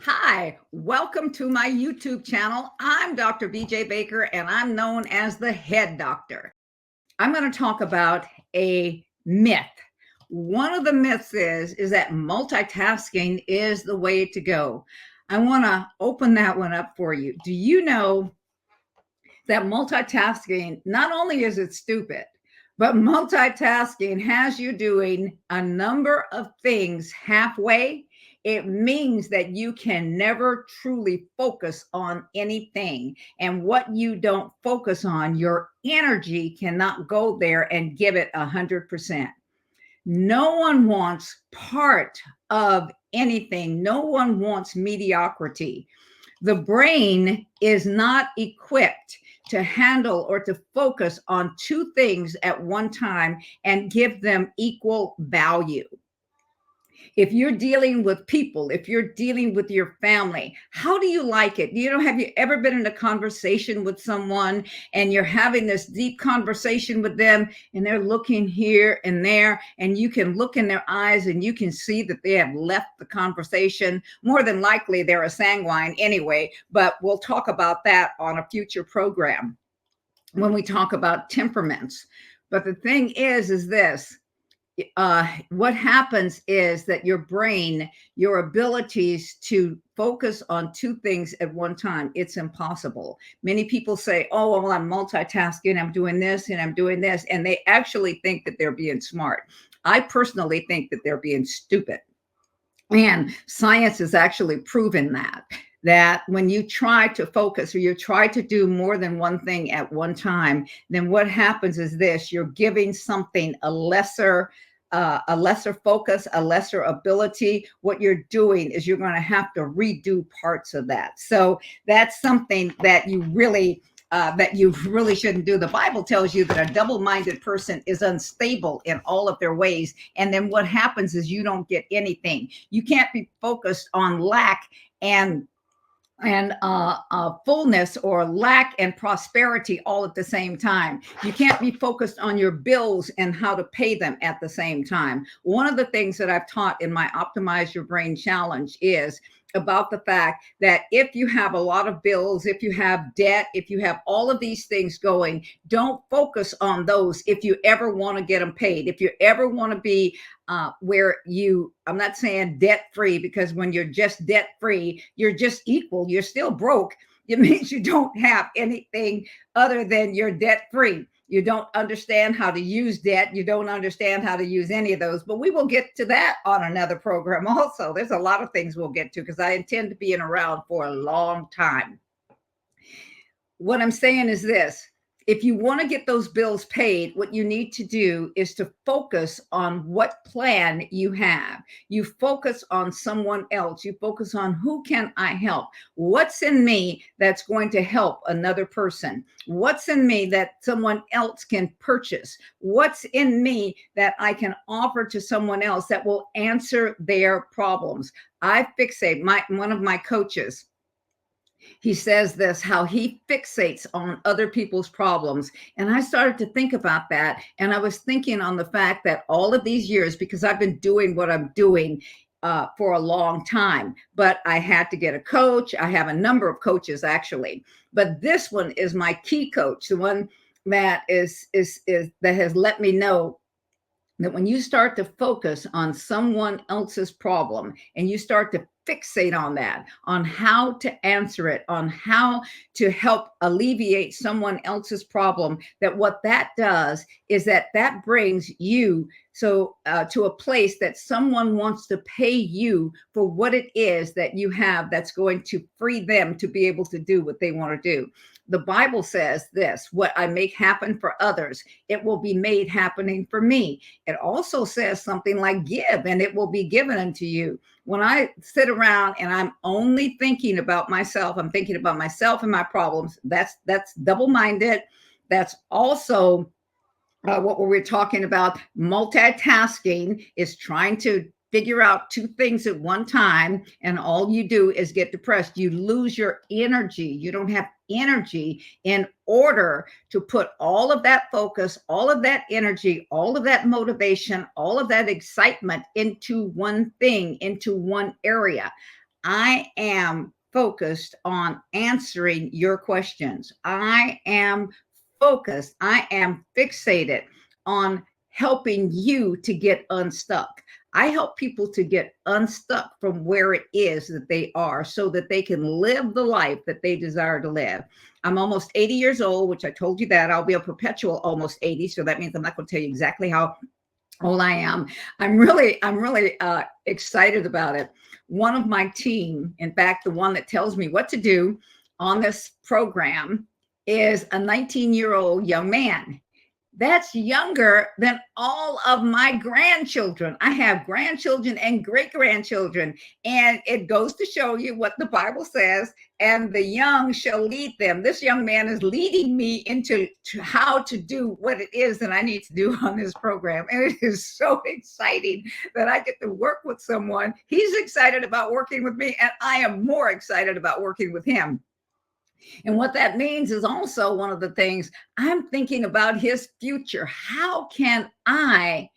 Hi, welcome to my YouTube channel. I'm Dr. BJ Baker and I'm known as the head doctor. I'm going to talk about a myth. One of the myths is that multitasking is the way to go. I want to open that one up for you. Do you know that multitasking, not only is it stupid, but multitasking has you doing a number of things halfway? It means that you can never truly focus on anything. And what you don't focus on, your energy cannot go there and give it 100%. No one wants part of anything. No one wants mediocrity. The brain is not equipped to handle or to focus on two things at one time and give them equal value. If you're dealing with people, if you're dealing with your family, how do you like it? Have you ever been in a conversation with someone and you're having this deep conversation with them and they're looking here and there, and you can look in their eyes and you can see that they have left the conversation? More than likely, they're a sanguine anyway, but we'll talk about that on a future program when we talk about temperaments. But the thing is this, what happens is that your brain, your abilities to focus on two things at one time, it's impossible. Many people say, oh, well, I'm multitasking, I'm doing this and I'm doing this. And they actually think that they're being smart. I personally think that they're being stupid. And science has actually proven that when you try to focus or you try to do more than one thing at one time, then what happens is this: you're giving something a lesser focus, a lesser ability. What you're doing is you're going to have to redo parts of that. So that's something that you really shouldn't do. The Bible tells you that a double-minded person is unstable in all of their ways. And then what happens is you don't get anything. You can't be focused on lack and fullness, or lack and prosperity all at the same time. You can't be focused on your bills and how to pay them at the same time. One of the things that I've taught in my Optimize Your Brain Challenge is about the fact that if you have a lot of bills, if you have debt, if you have all of these things going, don't focus on those if you ever want to get them paid. If you ever want to be I'm not saying debt free, because when you're just debt free, you're just equal, you're still broke. It means you don't have anything other than you're debt free. You don't understand how to use debt. You don't understand how to use any of those, but we will get to that on another program. Also, there's a lot of things we'll get to because I intend to be around for a long time. What I'm saying is this: if you want to get those bills paid, what you need to do is to focus on what plan you have. You focus on someone else. You focus on, who can I help? What's in me that's going to help another person? What's in me that someone else can purchase? What's in me that I can offer to someone else that will answer their problems? I fixate one of my coaches. He says this, how he fixates on other people's problems. And I started to think about that. And I was thinking on the fact that all of these years, because I've been doing what I'm doing for a long time, but I had to get a coach. I have a number of coaches actually, but this one is my key coach, the one that is that has let me know that when you start to focus on someone else's problem and you start to fixate on that, on how to answer it, on how to help alleviate someone else's problem, that what that does is that brings you to a place that someone wants to pay you for what it is that you have that's going to free them to be able to do what they want to do. The Bible says this: what I make happen for others, it will be made happening for me. It also says something like, give and it will be given unto you. When I sit around and I'm only thinking about myself, I'm thinking about myself and my problems. That's double-minded. That's also what we're talking about. Multitasking is trying to figure out two things at one time, and all you do is get depressed. You lose your energy. You don't have energy in order to put all of that focus, all of that energy, all of that motivation, all of that excitement into one thing, into one area. I am focused on answering your questions. I am focused. I am fixated on helping you to get unstuck. I help people to get unstuck from where it is that they are so that they can live the life that they desire to live. I'm almost 80 years old, which I told you that I'll be a perpetual almost 80. So that means I'm not going to tell you exactly how old I am. I'm really excited about it. One of my team, in fact, the one that tells me what to do on this program, is a 19-year-old young man. That's younger than all of my grandchildren. I have grandchildren and great grandchildren, and it goes to show you what the Bible says, and the young shall lead them. This young man is leading me into how to do what it is that I need to do on this program. And it is so exciting that I get to work with someone. He's excited about working with me, and I am more excited about working with him. And what that means is also one of the things I'm thinking about his future. How can I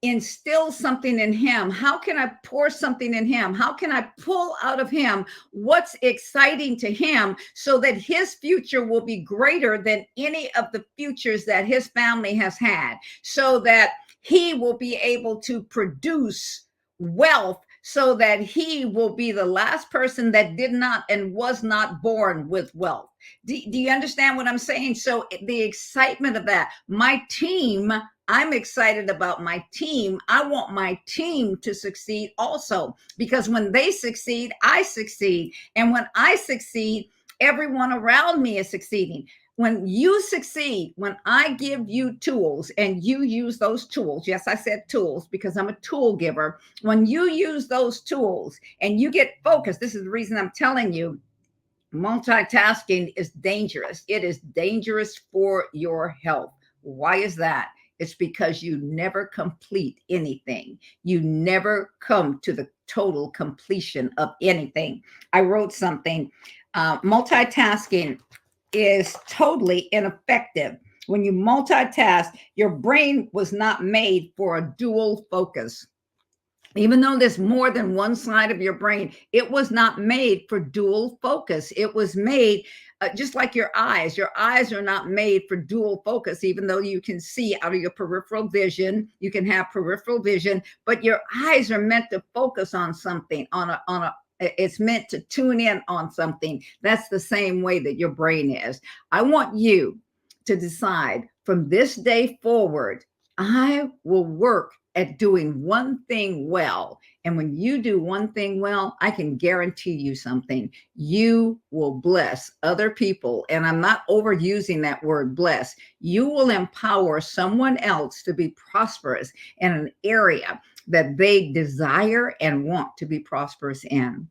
instill something in him? How can I pour something in him? How can I pull out of him what's exciting to him so that his future will be greater than any of the futures that his family has had, so that he will be able to produce wealth, so that he will be the last person that did not and was not born with wealth. Do you understand what I'm saying? So the excitement of that, my team, I'm excited about my team. I want my team to succeed also, because when they succeed, I succeed. And when I succeed, everyone around me is succeeding. When you succeed, when I give you tools and you use those tools, yes, I said tools because I'm a tool giver. When you use those tools and you get focused, this is the reason I'm telling you, multitasking is dangerous. It is dangerous for your health. Why is that? It's because you never complete anything. You never come to the total completion of anything. I wrote something. Multitasking is totally ineffective. When you multitask, your brain was not made for a dual focus. Even though there's more than one side of your brain, it was not made for dual focus. It was made just like your eyes. Your eyes are not made for dual focus, even though you can see out of your peripheral vision. You can have peripheral vision, but your eyes are meant to focus on something, it's meant to tune in on something. That's the same way that your brain is. I want you to decide from this day forward, I will work at doing one thing well. And when you do one thing well, I can guarantee you something. You will bless other people. And I'm not overusing that word bless. You will empower someone else to be prosperous in an area that they desire and want to be prosperous in.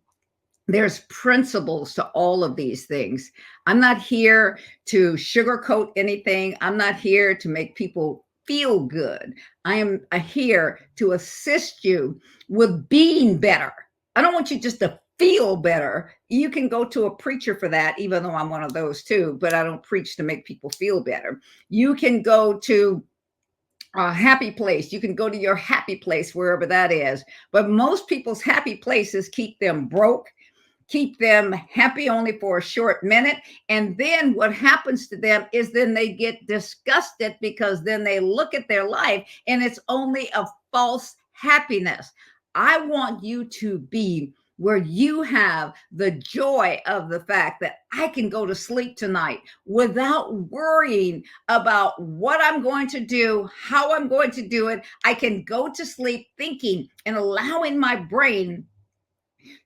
There's principles to all of these things. I'm not here to sugarcoat anything. I'm not here to make people feel good. I am here to assist you with being better. I don't want you just to feel better. You can go to a preacher for that, even though I'm one of those too, but I don't preach to make people feel better. You can go to a happy place. You can go to your happy place, wherever that is. But most people's happy places keep them broke, keep them happy only for a short minute. And then what happens to them is then they get disgusted, because then they look at their life and it's only a false happiness. I want you to be where you have the joy of the fact that I can go to sleep tonight without worrying about what I'm going to do, how I'm going to do it. I can go to sleep thinking and allowing my brain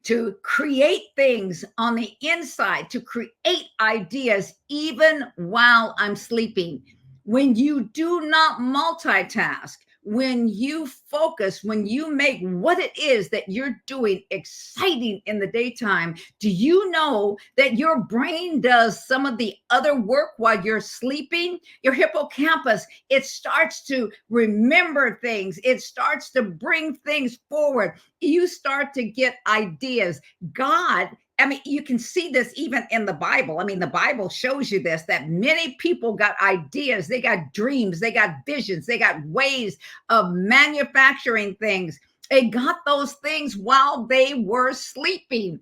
to create things on the inside, to create ideas even while I'm sleeping. When you do not multitask, when you focus, when you make what it is that you're doing exciting in the daytime, do you know that your brain does some of the other work while you're sleeping? Your hippocampus, it starts to remember things. It starts to bring things forward. You start to get ideas. God, I mean, you can see this even in the Bible. I mean, the Bible shows you this, that many people got ideas, they got dreams, they got visions, they got ways of manufacturing things. It got those things while they were sleeping.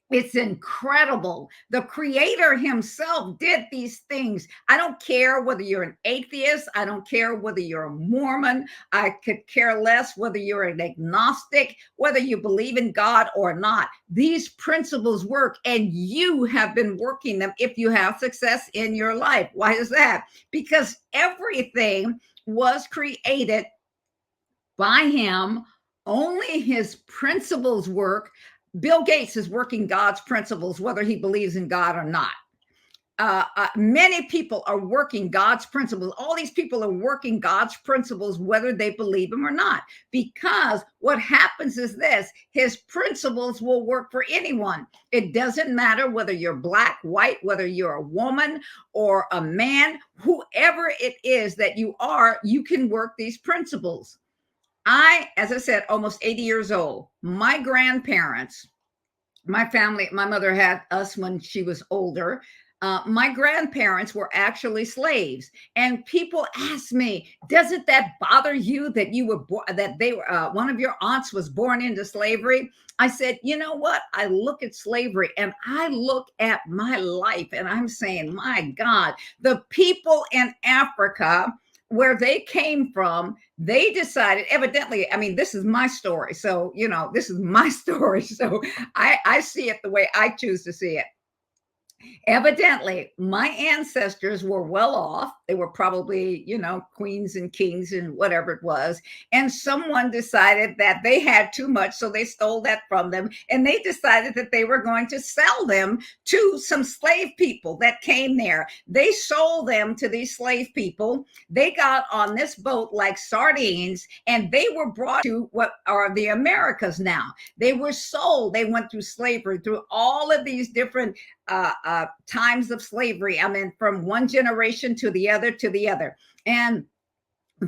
It's incredible. The creator himself did these things. I don't care whether you're an atheist. I don't care whether you're a Mormon. I could care less whether you're an agnostic, whether you believe in God or not. These principles work, and you have been working them if you have success in your life. Why is that? Because everything was created by him. Only his principles work. Bill Gates is working God's principles, whether he believes in God or not. Many people are working God's principles. All these people are working God's principles, whether they believe them or not. Because what happens is this: his principles will work for anyone. It doesn't matter whether you're black, white, whether you're a woman or a man, whoever it is that you are, you can work these principles. As I said, almost 80 years old. My grandparents, my family, my mother had us when she was older. My grandparents were actually slaves, and people ask me, "Doesn't that bother you that you were that they were one of your aunts was born into slavery?" I said, "You know what? I look at slavery and I look at my life, and I'm saying, my God, the people in Africa." Where they came from, they decided, evidently, I mean, this is my story. So, this is my story. So I see it the way I choose to see it. Evidently, my ancestors were well off. They were probably, queens and kings and whatever it was. And someone decided that they had too much, so they stole that from them. And they decided that they were going to sell them to some slave people that came there. They sold them to these slave people. They got on this boat like sardines, and they were brought to what are the Americas now. They were sold. They went through slavery, through all of these different times of slavery. I mean, from one generation to the other to the other. And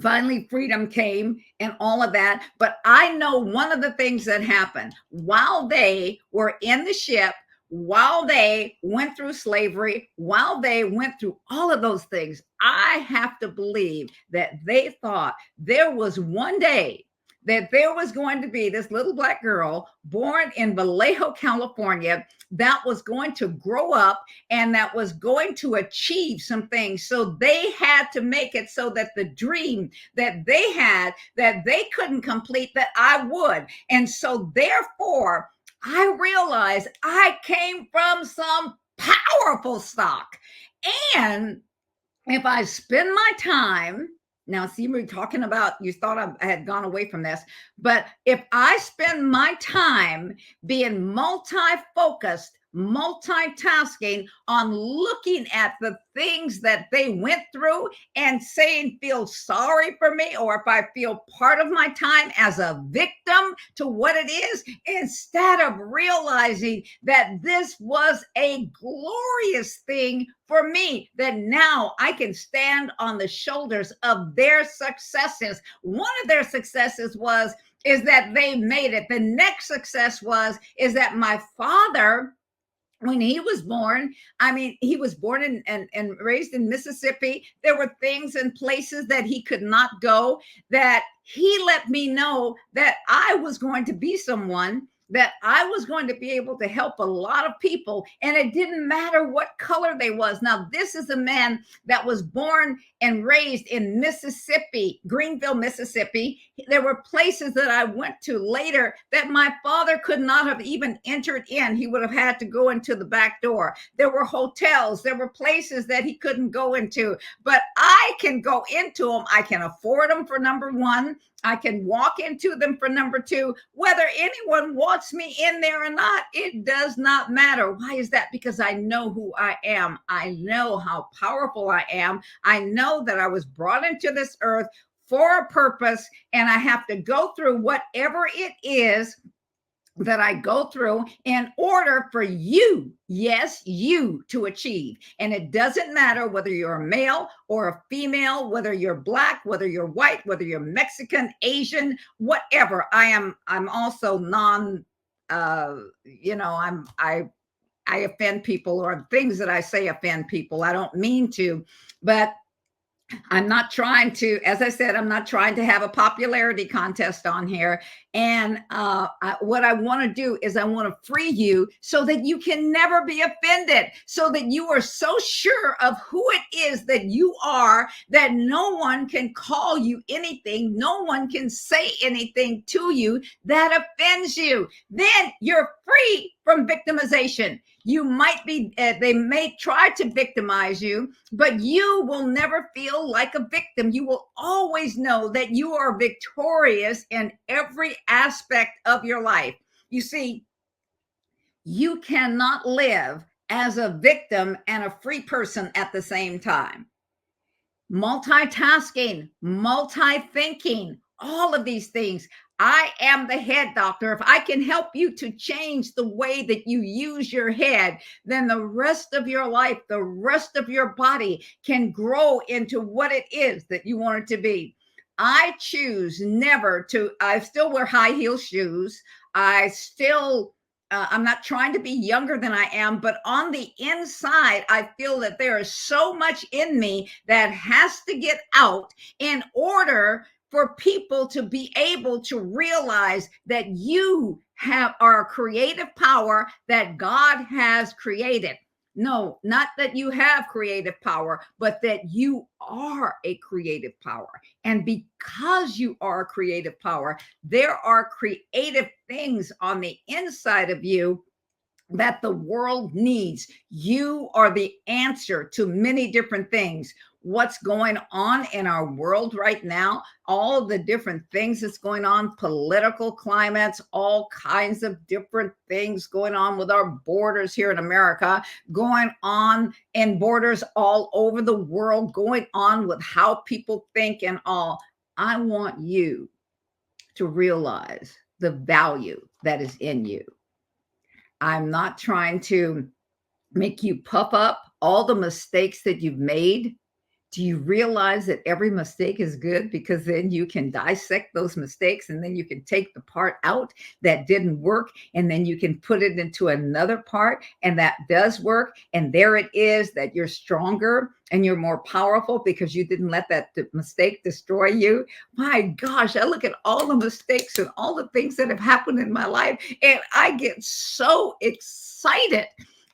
finally, freedom came and all of that. But I know one of the things that happened while they were in the ship, while they went through slavery, while they went through all of those things, I have to believe that they thought there was one day that there was going to be this little black girl born in Vallejo, California, that was going to grow up and that was going to achieve some things. So they had to make it so that the dream that they had, that they couldn't complete, that I would. And so therefore, I realized I came from some powerful stock. And if I spend my time, now see, we're talking about, you thought I had gone away from this, but if I spend my time being multi-focused, multitasking on looking at the things that they went through and saying, feel sorry for me, or if I feel part of my time as a victim to what it is, instead of realizing that this was a glorious thing for me, that now I can stand on the shoulders of their successes. One of their successes is that they made it. The next success is that my father, when he was born, I mean, he was born and raised in Mississippi. There were things and places that he could not go, that he let me know that I was going to be someone, that I was going to be able to help a lot of people. And it didn't matter what color they was. Now, this is a man that was born and raised in Mississippi, Greenville, Mississippi. There were places that I went to later that my father could not have even entered in. He would have had to go into the back door. There were hotels, there were places that he couldn't go into, but I can go into them. I can afford them, for number one. I can walk into them, for number two. Whether anyone wants me in there or not, it does not matter. Why is that? Because I know who I am. I know how powerful I am. I know that I was brought into this earth for a purpose, and I have to go through whatever it is that I go through in order for you, yes, you, to achieve. And it doesn't matter whether you're a male or a female, whether you're black, whether you're white, whether you're Mexican, Asian, whatever. I'm also I offend people, or things that I say offend people. I don't mean to, but I'm not trying to, as I said, I'm not trying to have a popularity contest on here. And what I want to do is I want to free you so that you can never be offended, so that you are so sure of who it is that you are that no one can call you anything, no one can say anything to you that offends you. Then you're free from victimization. You might be, they may try to victimize you, but you will never feel like a victim. You will always know that you are victorious in every aspect of your life. You see, you cannot live as a victim and a free person at the same time. Multitasking, multi-thinking, all of these things. I am the head doctor. If I can help you to change the way that you use your head, then the rest of your life, the rest of your body can grow into what it is that you want it to be. I choose never to, I still wear high heel shoes. I still I'm not trying to be younger than I am, but on the inside, I feel that there is so much in me that has to get out in order for people to be able to realize that you have our creative power that God has created. No, not that you have creative power, but that you are a creative power. And because you are a creative power, there are creative things on the inside of you that the world needs. You are the answer to many different things. What's going on in our world right now, all the different things that's going on, political climates, all kinds of different things going on with our borders here in America, going on in borders all over the world, going on with how people think and all. I want you to realize the value that is in you. I'm not trying to make you puff up all the mistakes that you've made. Do you realize that every mistake is good? Because then you can dissect those mistakes and then you can take the part out that didn't work and then you can put it into another part and that does work. And there it is that you're stronger and you're more powerful because you didn't let that mistake destroy you. My gosh, I look at all the mistakes and all the things that have happened in my life and I get so excited.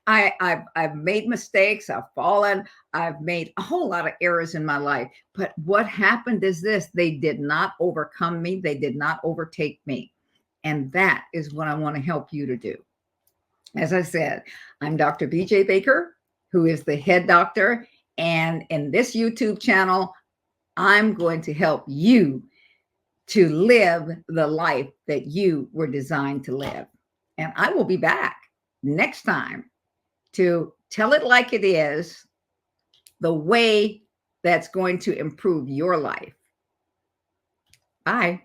I've made mistakes, I've fallen, I've made a whole lot of errors in my life. But what happened is this: they did not overcome me, they did not overtake me. And that is what I want to help you to do. As I said, I'm Dr. BJ Baker, who is the head doctor. And in this YouTube channel, I'm going to help you to live the life that you were designed to live. And I will be back next time to tell it like it is, the way that's going to improve your life. Bye.